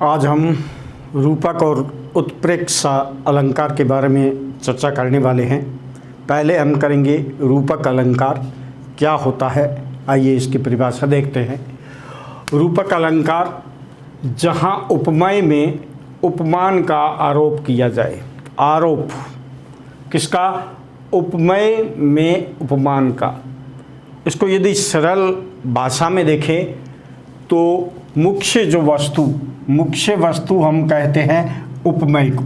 आज हम रूपक और उत्प्रेक्षा अलंकार के बारे में चर्चा करने वाले हैं। पहले हम करेंगे रूपक अलंकार क्या होता है। आइए इसकी परिभाषा देखते हैं। रूपक अलंकार जहाँ उपमेय में उपमान का आरोप किया जाए। आरोप किसका? उपमेय में उपमान का। इसको यदि सरल भाषा में देखें तो मुख्य वस्तु हम कहते हैं उपमेय को।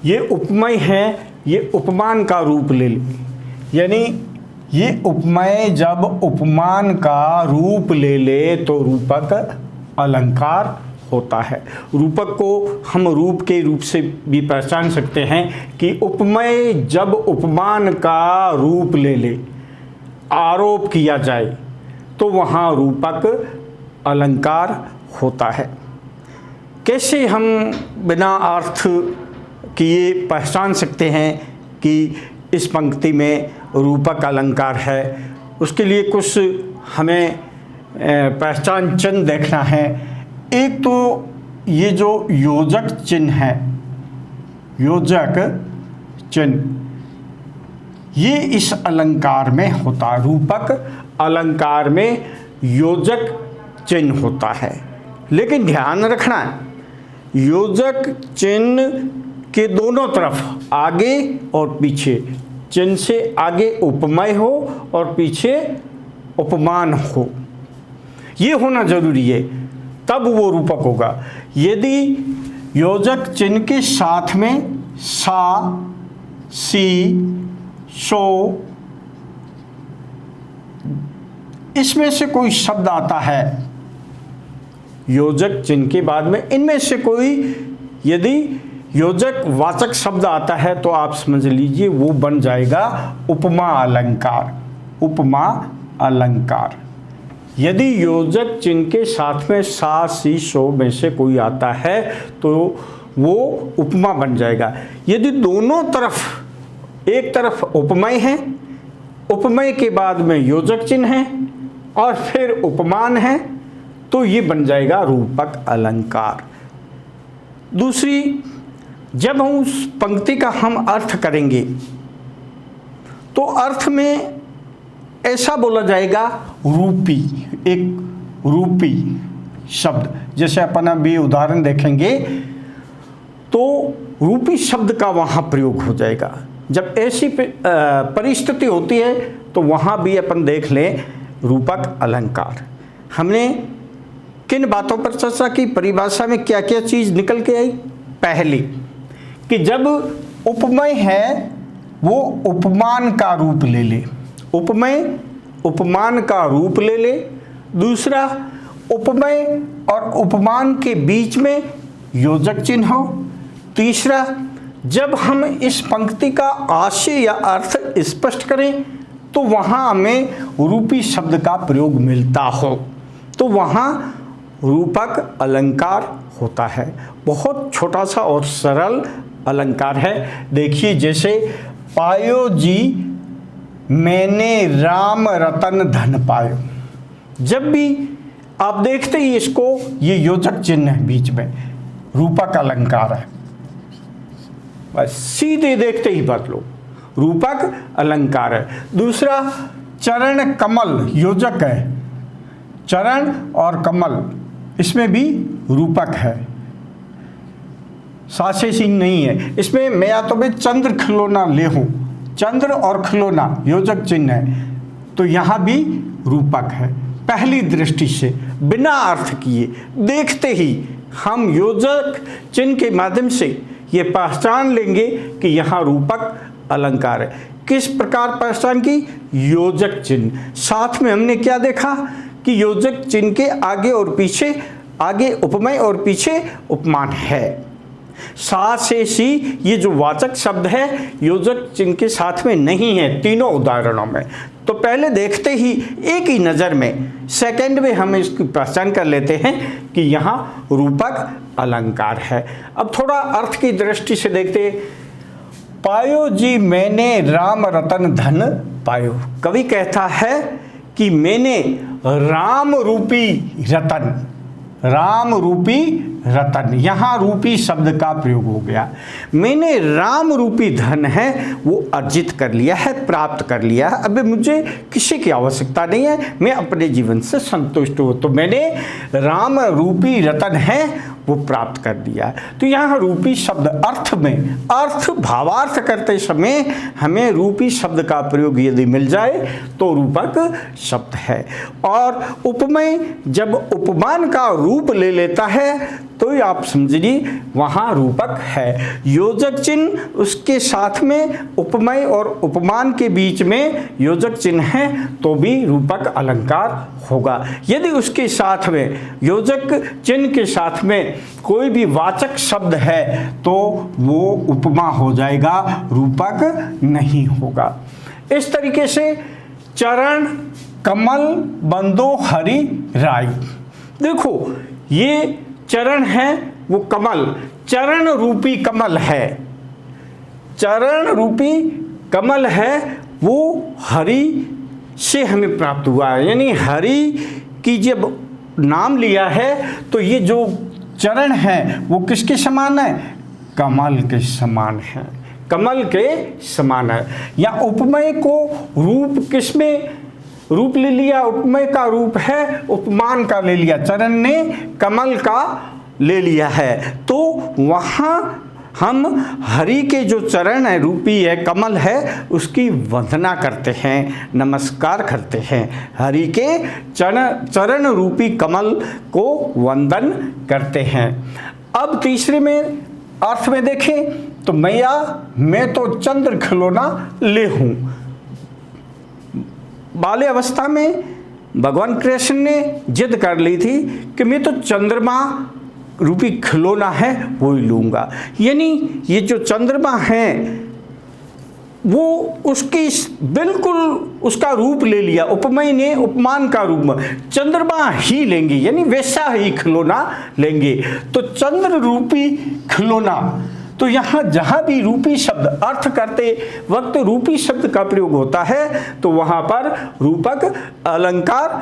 ये उपमेय है, ये उपमान का रूप ले ले, यानी ये उपमेय जब उपमान का रूप ले ले तो रूपक अलंकार होता है। रूपक को हम रूप के रूप से भी पहचान सकते हैं कि उपमेय जब उपमान का रूप ले ले, आरोप किया जाए, तो वहाँ रूपक अलंकार होता है। कैसे हम बिना अर्थ किए पहचान सकते हैं कि इस पंक्ति में रूपक अलंकार है? उसके लिए कुछ हमें पहचान चिन्ह देखना है। एक तो ये जो योजक चिन्ह है, योजक चिन्ह, ये इस अलंकार में होता है। रूपक अलंकार में योजक चिन्ह होता है। लेकिन ध्यान रखना है, योजक चिन्ह के दोनों तरफ, आगे और पीछे, चिन्ह से आगे उपमेय हो और पीछे उपमान हो, ये होना जरूरी है, तब वो रूपक होगा। यदि योजक चिन्ह के साथ में सा, सी, सो, इसमें से कोई शब्द आता है, योजक चिन्ह के बाद में इनमें से कोई यदि योजक वाचक शब्द आता है तो आप समझ लीजिए वो बन जाएगा उपमा अलंकार। उपमा अलंकार। यदि योजक चिन्ह के साथ में सा, सी, सो में से कोई आता है तो वो उपमा बन जाएगा। यदि दोनों तरफ, एक तरफ उपमेय है, उपमेय के बाद में योजक चिन्ह है और फिर उपमान है, तो ये बन जाएगा रूपक अलंकार। दूसरी, जब हम उस पंक्ति का हम अर्थ करेंगे तो अर्थ में ऐसा बोला जाएगा रूपी, एक रूपी शब्द। जैसे अपन अभी उदाहरण देखेंगे तो रूपी शब्द का वहाँ प्रयोग हो जाएगा। जब ऐसी परिस्थिति होती है तो वहाँ भी अपन देख लें रूपक अलंकार। हमने किन बातों पर चर्चा की? परिभाषा में क्या क्या चीज़ निकल के आई? पहली, कि जब उपमेय है वो उपमान का रूप ले ले, उपमेय उपमान का रूप ले ले। दूसरा, उपमेय और उपमान के बीच में योजक चिन्ह हो। तीसरा, जब हम इस पंक्ति का आशय या अर्थ स्पष्ट करें तो वहाँ हमें रूपी शब्द का प्रयोग मिलता हो, तो वहाँ रूपक अलंकार होता है। बहुत छोटा सा और सरल अलंकार है। देखिए, जैसे पायो जी मैंने राम रतन धन पायो। जब भी आप देखते ही इसको, ये योजक चिन्ह है बीच में, रूपक अलंकार है। बस सीधे देखते ही बात लो, रूपक अलंकार है। दूसरा, चरण कमल योजक है, चरण और कमल, इसमें भी रूपक है, सासे सिंह नहीं है। इसमें मैं या तो मैं चंद्र खिलौना ले हूँ, चंद्र और खिलौना योजक चिन्ह है, तो यहाँ भी रूपक है। पहली दृष्टि से बिना अर्थ किए देखते ही हम योजक चिन्ह के माध्यम से ये पहचान लेंगे कि यहाँ रूपक अलंकार है। किस प्रकार पहचान की? योजक चिन्ह। साथ में हमने क्या देखा कि योजक चिन्ह के आगे और पीछे, आगे उपमेय और पीछे उपमान है। सा से सी, ये जो वाचक शब्द है योजक चिन्ह के साथ में नहीं है तीनों उदाहरणों में। तो पहले देखते ही एक ही नज़र में, सेकंड में हम इसकी पहचान कर लेते हैं कि यहाँ रूपक अलंकार है। अब थोड़ा अर्थ की दृष्टि से देखते। पायो जी मैंने राम रतन धन पायो। कवि कहता है कि मैंने राम रूपी रतन, राम रूपी रतन, यहाँ रूपी शब्द का प्रयोग हो गया। मैंने राम रूपी धन है वो अर्जित कर लिया है, प्राप्त कर लिया है, अब मुझे किसी की आवश्यकता नहीं है, मैं अपने जीवन से संतुष्ट हूँ, तो मैंने राम रूपी रतन है वो प्राप्त कर दिया। तो यहाँ रूपी शब्द अर्थ में, अर्थ भावार्थ करते समय हमें रूपी शब्द का प्रयोग यदि मिल जाए तो रूपक शब्द है। और उपमेय जब उपमान का रूप ले लेता है तो आप समझिए वहाँ रूपक है। योजक चिन्ह उसके साथ में उपमेय और उपमान के बीच में योजक चिन्ह है तो भी रूपक अलंकार होगा। यदि उसके साथ में योजक चिन्ह के साथ में कोई भी वाचक शब्द है तो वो उपमा हो जाएगा, रूपक नहीं होगा। इस तरीके से चरण, कमल, बंदो, हरि, राई। देखो ये चरण है वो कमल, चरण रूपी कमल है, चरण रूपी कमल है वो हरि से हमें प्राप्त हुआ है। यानी हरि की जब नाम लिया है तो ये जो चरण है वो किसके समान है? कमल के समान है, कमल के समान है। या उपमेय को रूप किसमें रूप ले लिया? उपमेय का रूप है उपमान का ले लिया, चरण ने कमल का ले लिया है, तो वहाँ हम हरि के जो चरण है रूपी है कमल है उसकी वंदना करते हैं, नमस्कार करते हैं। हरि के चरण रूपी कमल को वंदन करते हैं। अब तीसरे में अर्थ में देखें तो मैया मैं तो चंद्र खिलौना ले हूँ। बाल्य अवस्था में भगवान कृष्ण ने जिद कर ली थी कि मैं तो चंद्रमा रूपी खिलौना है वो ही लूँगा। यानी ये जो चंद्रमा है वो उसकी बिल्कुल उसका रूप ले लिया, उपमेय ने उपमान का रूप, चंद्रमा ही लेंगे यानी वैसा ही खिलौना लेंगे। तो चंद्र रूपी खिलौना, तो यहाँ जहाँ भी रूपी शब्द अर्थ करते वक्त रूपी शब्द का प्रयोग होता है तो वहाँ पर रूपक अलंकार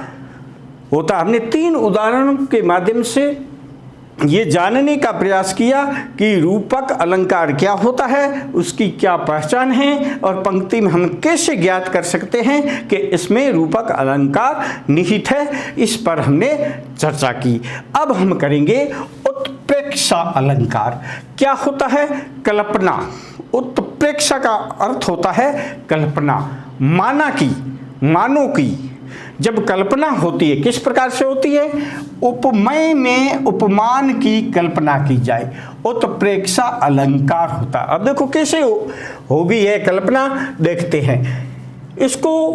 होता। हमने 3 उदाहरणों के माध्यम से ये जानने का प्रयास किया कि रूपक अलंकार क्या होता है, उसकी क्या पहचान है और पंक्ति में हम कैसे ज्ञात कर सकते हैं कि इसमें रूपक अलंकार निहित है, इस पर हमने चर्चा की। अब हम करेंगे उत्प्रेक्षा अलंकार। क्या होता है? कल्पना। उत्प्रेक्षा का अर्थ होता है कल्पना, माना की, मानो की। जब कल्पना होती है किस प्रकार से होती है? उपमेय में उपमान की कल्पना की जाए, उत्प्रेक्षा अलंकार होता है। अब देखो कैसे हो भी है कल्पना, देखते हैं इसको,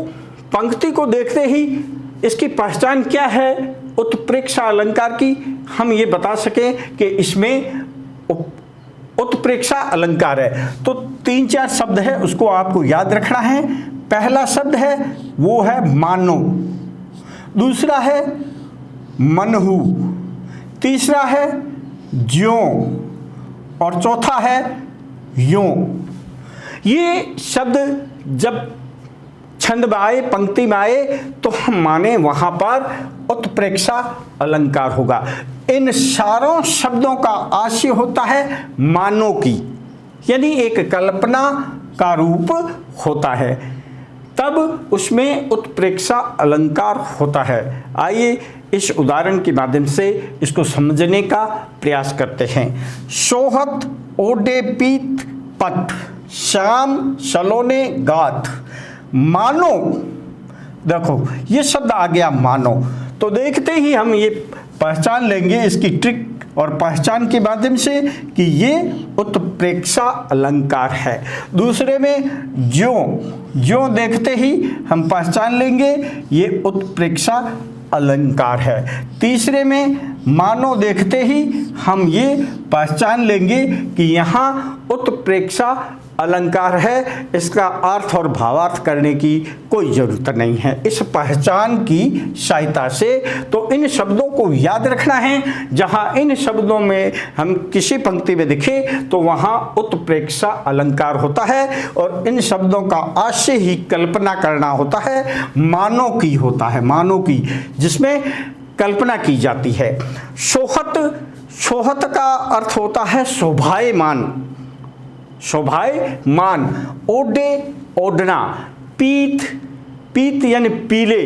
पंक्ति को देखते ही इसकी पहचान क्या है उत्प्रेक्षा अलंकार की, हम ये बता सकें कि इसमें उत्प्रेक्षा अलंकार है। तो 3-4 शब्द है उसको आपको याद रखना है। पहला शब्द है वो है मानो, दूसरा है मनहु, तीसरा है ज्यों और चौथा है यों। ये शब्द जब छंद में आए, पंक्ति में आए तो हम माने वहां पर उत्प्रेक्षा अलंकार होगा। इन सारों शब्दों का आशय होता है मानो की, यानी एक कल्पना का रूप होता है, तब उसमें उत्प्रेक्षा अलंकार होता है। आइए इस उदाहरण के माध्यम से इसको समझने का प्रयास करते हैं। सोहत ओडे पीत पट, श्याम सलोने गाथ। मानो, देखो ये शब्द आ गया मानो, तो देखते ही हम ये पहचान लेंगे इसकी ट्रिक और पहचान के माध्यम से कि ये उत्प्रेक्षा अलंकार है। दूसरे में ज्यों देखते ही हम पहचान लेंगे ये उत्प्रेक्षा अलंकार है। तीसरे में मानो देखते ही हम ये पहचान लेंगे कि यहाँ उत्प्रेक्षा अलंकार है, इसका अर्थ और भावार्थ करने की कोई ज़रूरत नहीं है। इस पहचान की सहायता से तो इन शब्दों को याद रखना है, जहाँ इन शब्दों में हम किसी पंक्ति में दिखे तो वहाँ उत्प्रेक्षा अलंकार होता है और इन शब्दों का आशय ही कल्पना करना होता है, मानो की होता है, मानो की, जिसमें कल्पना की जाती है। सोहत, शोहत का अर्थ होता है शोभायमान, शोभायमान। ओडे ओढ़ना, पीत पीत यानी पीले,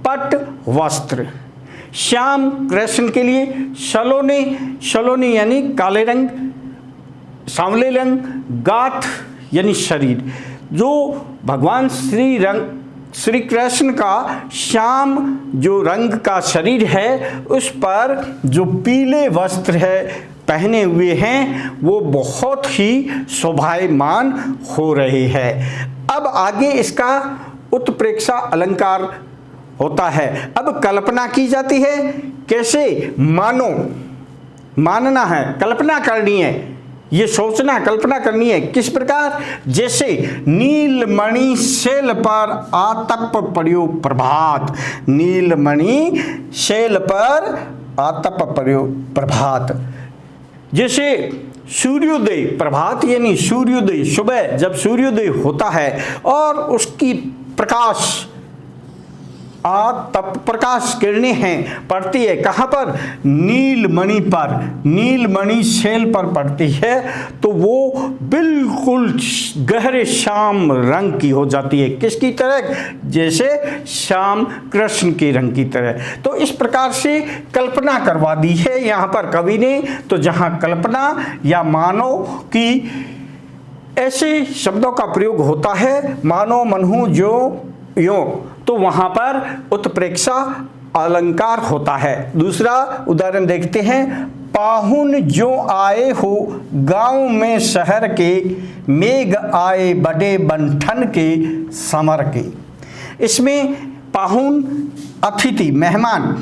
पट वस्त्र। श्याम कृष्ण के लिए, सलोने सलोने यानी काले रंग, सांवले रंग, गाथ यानी शरीर। जो भगवान श्री कृष्ण का श्याम जो रंग का शरीर है, उस पर जो पीले वस्त्र है पहने हुए हैं, वो बहुत ही शोभायमान हो रहे हैं। अब आगे इसका उत्प्रेक्षा अलंकार होता है। अब कल्पना की जाती है, कैसे? मानो, मानना है, कल्पना करनी है, ये सोचना, कल्पना करनी है। किस प्रकार? जैसे नीलमणि शैल पर आतप पर्यो प्रभात, नीलमणि शैल पर आतप पर्यो प्रभात। जैसे सूर्योदय, प्रभात यानी सूर्योदय, सुबह जब सूर्योदय होता है और उसकी प्रकाश तप प्रकाश किरणें हैं पड़ती है, कहाँ पर? नीलमणि पर, नीलमणि शैल पर पड़ती है, तो वो बिल्कुल गहरे श्याम रंग की हो जाती है। किसकी तरह? जैसे श्याम कृष्ण के रंग की तरह। तो इस प्रकार से कल्पना करवा दी है यहाँ पर कवि ने। तो जहाँ कल्पना या मानो की ऐसे शब्दों का प्रयोग होता है, मानो मनहु जो यो, तो वहां पर उत्प्रेक्षा अलंकार होता है। दूसरा उदाहरण देखते हैं, पाहुन जो आए हो गांव में शहर के, मेघ आए बड़े बंठन के समर के। इसमें पाहुन अतिथि, मेहमान।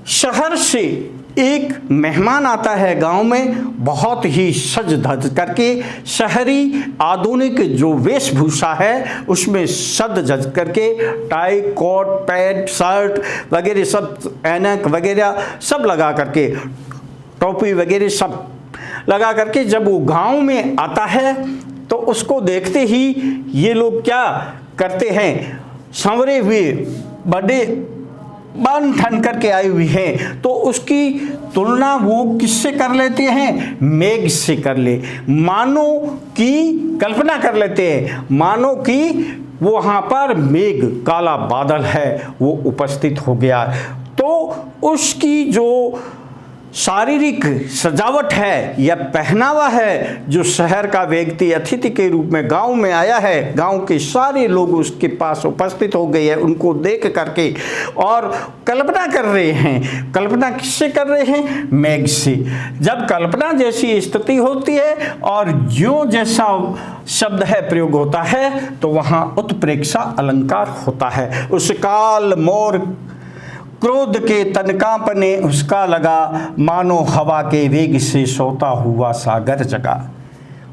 शहर से एक मेहमान आता है गांव में, बहुत ही सज धज करके, शहरी आधुनिक जो वेशभूषा है उसमें सज धज करके, टाई, कोट, पैंट, शर्ट वगैरह सब, ऐनक वगैरह सब लगा करके, टोपी वगैरह सब लगा करके जब वो गांव में आता है, तो उसको देखते ही ये लोग क्या करते हैं? संवरे हुए, बड़े बन ठन करके आई हुई हैं, तो उसकी तुलना वो किससे कर लेते हैं? मेघ से कर ले, मानो कि कल्पना कर लेते हैं, मानो कि वो वहाँ पर मेघ, काला बादल है, वो उपस्थित हो गया। तो उसकी जो शारीरिक सजावट है या पहनावा है, जो शहर का व्यक्ति अतिथि के रूप में गांव में आया है, गांव के सारे लोग उसके पास उपस्थित हो गए हैं, उनको देख करके और कल्पना कर रहे हैं। कल्पना किससे कर रहे हैं? मेघ से। जब कल्पना जैसी स्थिति होती है और जो जैसा शब्द है प्रयोग होता है, तो वहाँ उत्प्रेक्षा अलंकार होता है। उस काल मोर क्रोध के तनकापने उसका लगा, मानो हवा के वेग से सोता हुआ सागर जगा।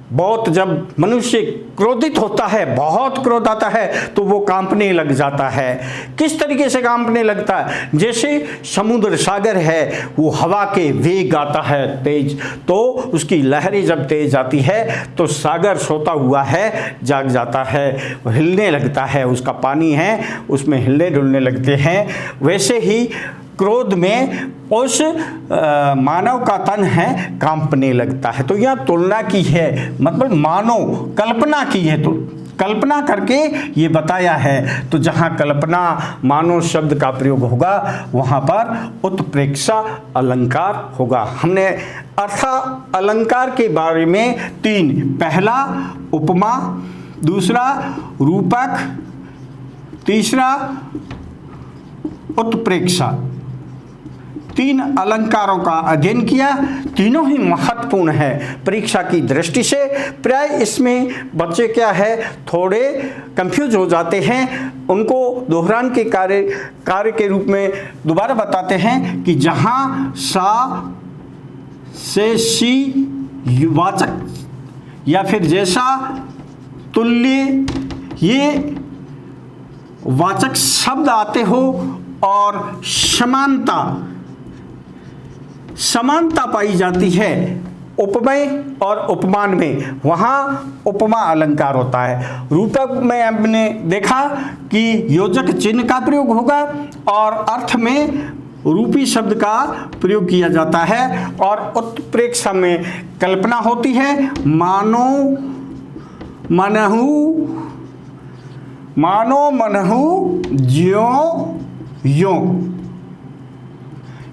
बहुत जब मनुष्य क्रोधित होता है, बहुत क्रोध आता है, तो वो कांपने लग जाता है। किस तरीके से कांपने लगता है? जैसे समुद्र सागर है, वो हवा के वेग आता है तेज, तो उसकी लहरें जब तेज आती है तो सागर सोता हुआ है जाग जाता है, हिलने लगता है, उसका पानी है उसमें हिलने डुलने लगते हैं। वैसे ही क्रोध में उस मानव का तन है कांपने लगता है। तो यह तुलना की है, मतलब मानो, कल्पना की है, तो कल्पना करके ये बताया है। तो जहाँ कल्पना मानो शब्द का प्रयोग होगा, वहाँ पर उत्प्रेक्षा अलंकार होगा। हमने अर्थ अलंकार के बारे में 3, पहला उपमा, दूसरा रूपक, तीसरा उत्प्रेक्षा, 3 अलंकारों का अध्ययन किया। तीनों ही महत्वपूर्ण है परीक्षा की दृष्टि से। प्राय इसमें बच्चे क्या है, थोड़े कंफ्यूज हो जाते हैं, उनको दोहरान के कार्य के रूप में दोबारा बताते हैं कि जहाँ सा से सी वाचक या फिर जैसा, तुल्य, ये वाचक शब्द आते हो और समानता पाई जाती है उपमेय और उपमान में, वहाँ उपमा अलंकार होता है। रूपक में हमने देखा कि योजक चिन्ह का प्रयोग होगा और अर्थ में रूपी शब्द का प्रयोग किया जाता है और उत्प्रेक्षा में कल्पना होती है। मानो मनहु ज्यों यों,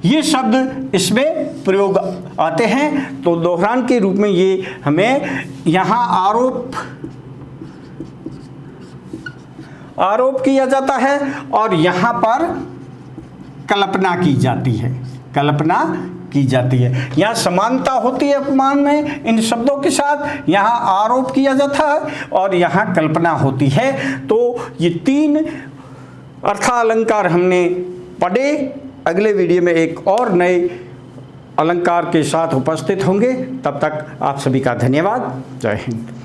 ये शब्द इसमें प्रयोग आते हैं। तो दोहरान के रूप में ये हमें यहाँ आरोप किया जाता है और यहाँ पर कल्पना की जाती है, कल्पना की जाती है। यहाँ समानता होती है उपमान में इन शब्दों के साथ, यहाँ आरोप किया जाता है और यहाँ कल्पना होती है। तो ये 3 अर्थालंकार हमने पढ़े। अगले वीडियो में एक और नए अलंकार के साथ उपस्थित होंगे। तब तक आप सभी का धन्यवाद। जय हिंद।